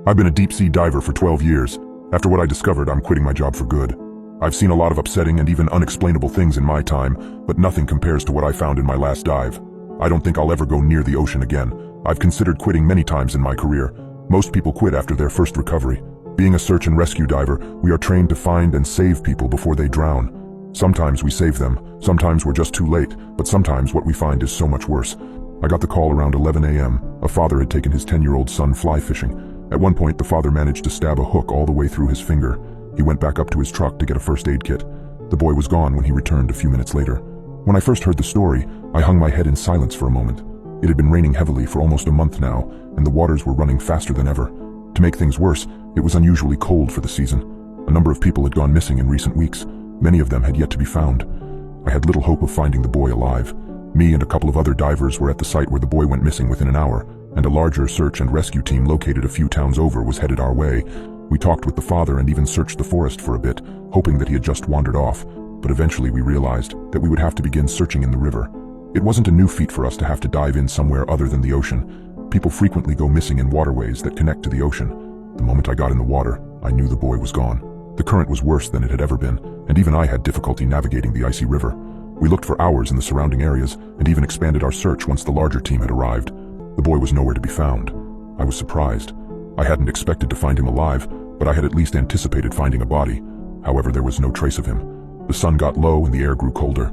I've been a deep-sea diver for 12 years. After what I discovered, I'm quitting my job for good. I've seen a lot of upsetting and even unexplainable things in my time, but nothing compares to what I found in my last dive. I don't think I'll ever go near the ocean again. I've considered quitting many times in my career. Most people quit after their first recovery. Being a search and rescue diver, we are trained to find and save people before they drown. Sometimes we save them, sometimes we're just too late, but sometimes what we find is so much worse. I got the call around 11 a.m. A father had taken his 10-year-old son fly fishing. At one point, the father managed to stab a hook all the way through his finger. He went back up to his truck to get a first aid kit. The boy was gone when he returned a few minutes later. When I first heard the story, I hung my head in silence for a moment. It had been raining heavily for almost a month now, and the waters were running faster than ever. To make things worse, it was unusually cold for the season. A number of people had gone missing in recent weeks. Many of them had yet to be found. I had little hope of finding the boy alive. Me and a couple of other divers were at the site where the boy went missing within an hour, and a larger search and rescue team located a few towns over was headed our way. We talked with the father and even searched the forest for a bit, hoping that he had just wandered off, but eventually we realized that we would have to begin searching in the river. It wasn't a new feat for us to have to dive in somewhere other than the ocean. People frequently go missing in waterways that connect to the ocean. The moment I got in the water, I knew the boy was gone. The current was worse than it had ever been, and even I had difficulty navigating the icy river. We looked for hours in the surrounding areas and even expanded our search once the larger team had arrived. The boy was nowhere to be found. I was surprised. I hadn't expected to find him alive, but I had at least anticipated finding a body. However, there was no trace of him. The sun got low and the air grew colder.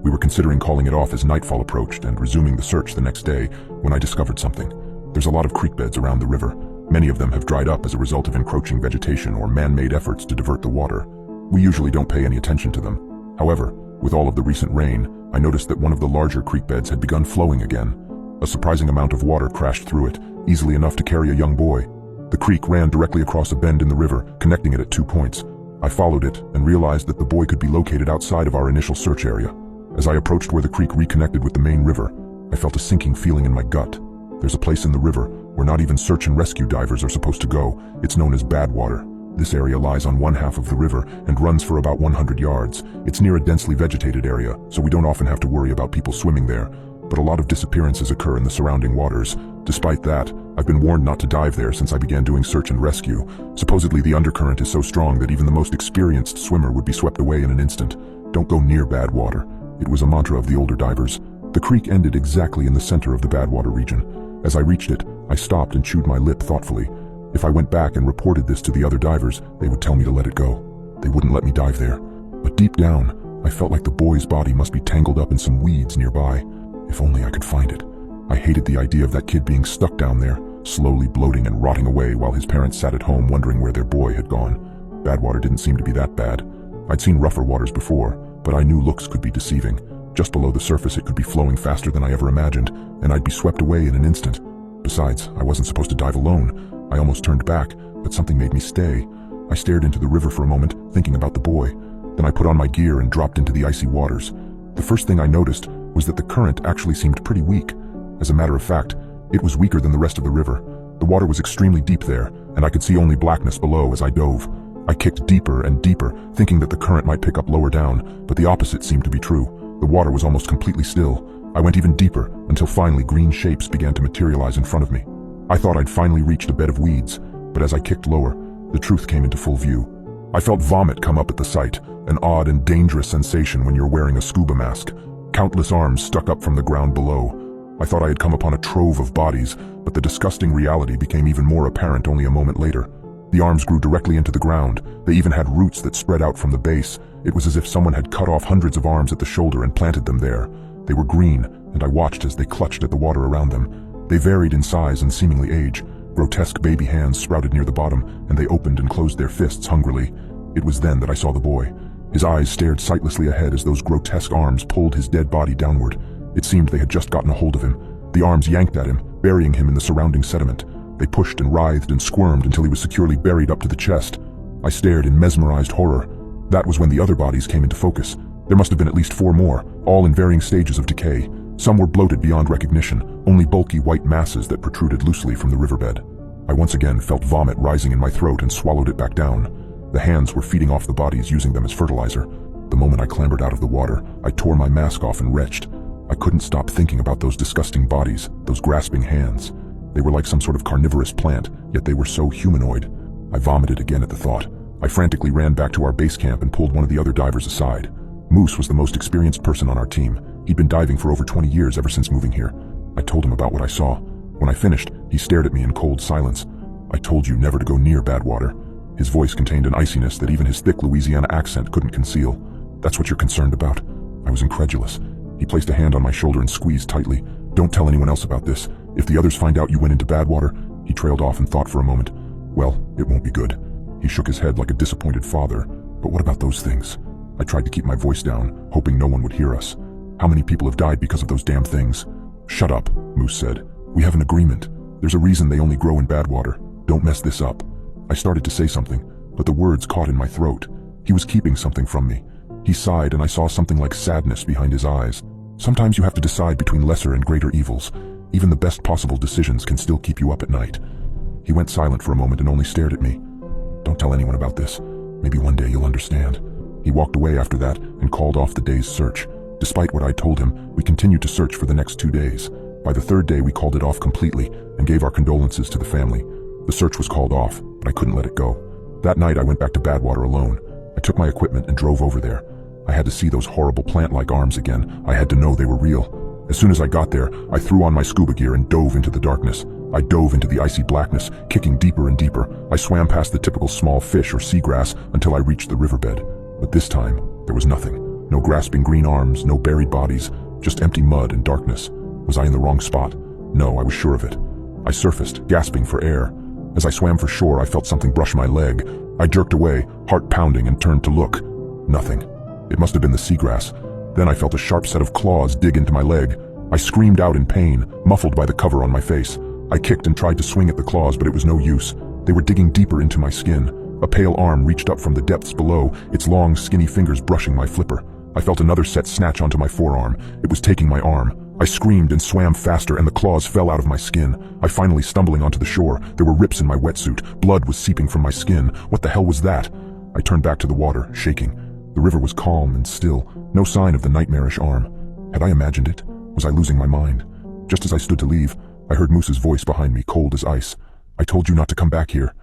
We were considering calling it off as nightfall approached and resuming the search the next day when I discovered something. There's a lot of creek beds around the river. Many of them have dried up as a result of encroaching vegetation or man-made efforts to divert the water. We usually don't pay any attention to them. However, with all of the recent rain, I noticed that one of the larger creek beds had begun flowing again. A surprising amount of water crashed through it, easily enough to carry a young boy. The creek ran directly across a bend in the river, connecting it at 2 points. I followed it and realized that the boy could be located outside of our initial search area. As I approached where the creek reconnected with the main river, I felt a sinking feeling in my gut. There's a place in the river where not even search and rescue divers are supposed to go. It's known as Badwater. This area lies on one half of the river and runs for about 100 yards. It's near a densely vegetated area, so we don't often have to worry about people swimming there, but a lot of disappearances occur in the surrounding waters. Despite that, I've been warned not to dive there since I began doing search and rescue. Supposedly the undercurrent is so strong that even the most experienced swimmer would be swept away in an instant. Don't go near Badwater. It was a mantra of the older divers. The creek ended exactly in the center of the Badwater region. As I reached it, I stopped and chewed my lip thoughtfully. If I went back and reported this to the other divers, they would tell me to let it go. They wouldn't let me dive there. But deep down, I felt like the boy's body must be tangled up in some weeds nearby. If only I could find it. I hated the idea of that kid being stuck down there, slowly bloating and rotting away while his parents sat at home wondering where their boy had gone. Badwater didn't seem to be that bad. I'd seen rougher waters before, but I knew looks could be deceiving. Just below the surface it could be flowing faster than I ever imagined, and I'd be swept away in an instant. Besides, I wasn't supposed to dive alone. I almost turned back, but something made me stay. I stared into the river for a moment, thinking about the boy. Then I put on my gear and dropped into the icy waters. The first thing I noticed was that the current actually seemed pretty weak. As a matter of fact, it was weaker than the rest of the river. The water was extremely deep there, and I could see only blackness below as I dove. I kicked deeper and deeper, thinking that the current might pick up lower down, but the opposite seemed to be true. The water was almost completely still. I went even deeper, until finally green shapes began to materialize in front of me. I thought I'd finally reached a bed of weeds, but as I kicked lower, the truth came into full view. I felt vomit come up at the sight, an odd and dangerous sensation when you're wearing a scuba mask. Countless arms stuck up from the ground below. I thought I had come upon a trove of bodies, but the disgusting reality became even more apparent only a moment later. The arms grew directly into the ground. They even had roots that spread out from the base. It was as if someone had cut off hundreds of arms at the shoulder and planted them there. They were green, and I watched as they clutched at the water around them. They varied in size and seemingly age. Grotesque baby hands sprouted near the bottom, and they opened and closed their fists hungrily. It was then that I saw the boy. His eyes stared sightlessly ahead as those grotesque arms pulled his dead body downward. It seemed they had just gotten a hold of him. The arms yanked at him, burying him in the surrounding sediment. They pushed and writhed and squirmed until he was securely buried up to the chest. I stared in mesmerized horror. That was when the other bodies came into focus. There must have been at least 4 more, all in varying stages of decay. Some were bloated beyond recognition, only bulky white masses that protruded loosely from the riverbed. I once again felt vomit rising in my throat and swallowed it back down. The hands were feeding off the bodies, using them as fertilizer. The moment I clambered out of the water, I tore my mask off and retched. I couldn't stop thinking about those disgusting bodies, those grasping hands. They were like some sort of carnivorous plant, yet they were so humanoid. I vomited again at the thought. I frantically ran back to our base camp and pulled one of the other divers aside. Moose was the most experienced person on our team. He'd been diving for over 20 years ever since moving here. I told him about what I saw. When I finished, he stared at me in cold silence. I told you never to go near Badwater. His voice contained an iciness that even his thick Louisiana accent couldn't conceal. That's what you're concerned about? I was incredulous. He placed a hand on my shoulder and squeezed tightly. Don't tell anyone else about this. If the others find out you went into Badwater. He trailed off and thought for a moment. Well, it won't be good. He shook his head like a disappointed father. But what about those things? I tried to keep my voice down, hoping no one would hear us. How many people have died because of those damn things? Shut up, Moose said. We have an agreement. There's a reason they only grow in Badwater. Don't mess this up. I started to say something, but the words caught in my throat. He was keeping something from me. He sighed and I saw something like sadness behind his eyes. Sometimes you have to decide between lesser and greater evils. Even the best possible decisions can still keep you up at night. He went silent for a moment and only stared at me. Don't tell anyone about this. Maybe one day you'll understand. He walked away after that and called off the day's search. Despite what I told him, we continued to search for the next 2 days. By the third day, we called it off completely and gave our condolences to the family. The search was called off, but I couldn't let it go. That night, I went back to Badwater alone. I took my equipment and drove over there. I had to see those horrible plant-like arms again. I had to know they were real. As soon as I got there, I threw on my scuba gear and dove into the darkness. I dove into the icy blackness, kicking deeper and deeper. I swam past the typical small fish or seagrass until I reached the riverbed. But this time, there was nothing. No grasping green arms, no buried bodies, just empty mud and darkness. Was I in the wrong spot? No, I was sure of it. I surfaced, gasping for air. As I swam for shore, I felt something brush my leg. I jerked away, heart pounding, and turned to look. Nothing. It must have been the seagrass. Then I felt a sharp set of claws dig into my leg. I screamed out in pain, muffled by the cover on my face. I kicked and tried to swing at the claws, but it was no use. They were digging deeper into my skin. A pale arm reached up from the depths below, its long, skinny fingers brushing my flipper. I felt another set snatch onto my forearm. It was taking my arm. I screamed and swam faster, and the claws fell out of my skin. I finally stumbling onto the shore. There were rips in my wetsuit. Blood was seeping from my skin. What the hell was that? I turned back to the water, shaking. The river was calm and still. No sign of the nightmarish arm. Had I imagined it? Was I losing my mind? Just as I stood to leave, I heard Moose's voice behind me, cold as ice. I told you not to come back here.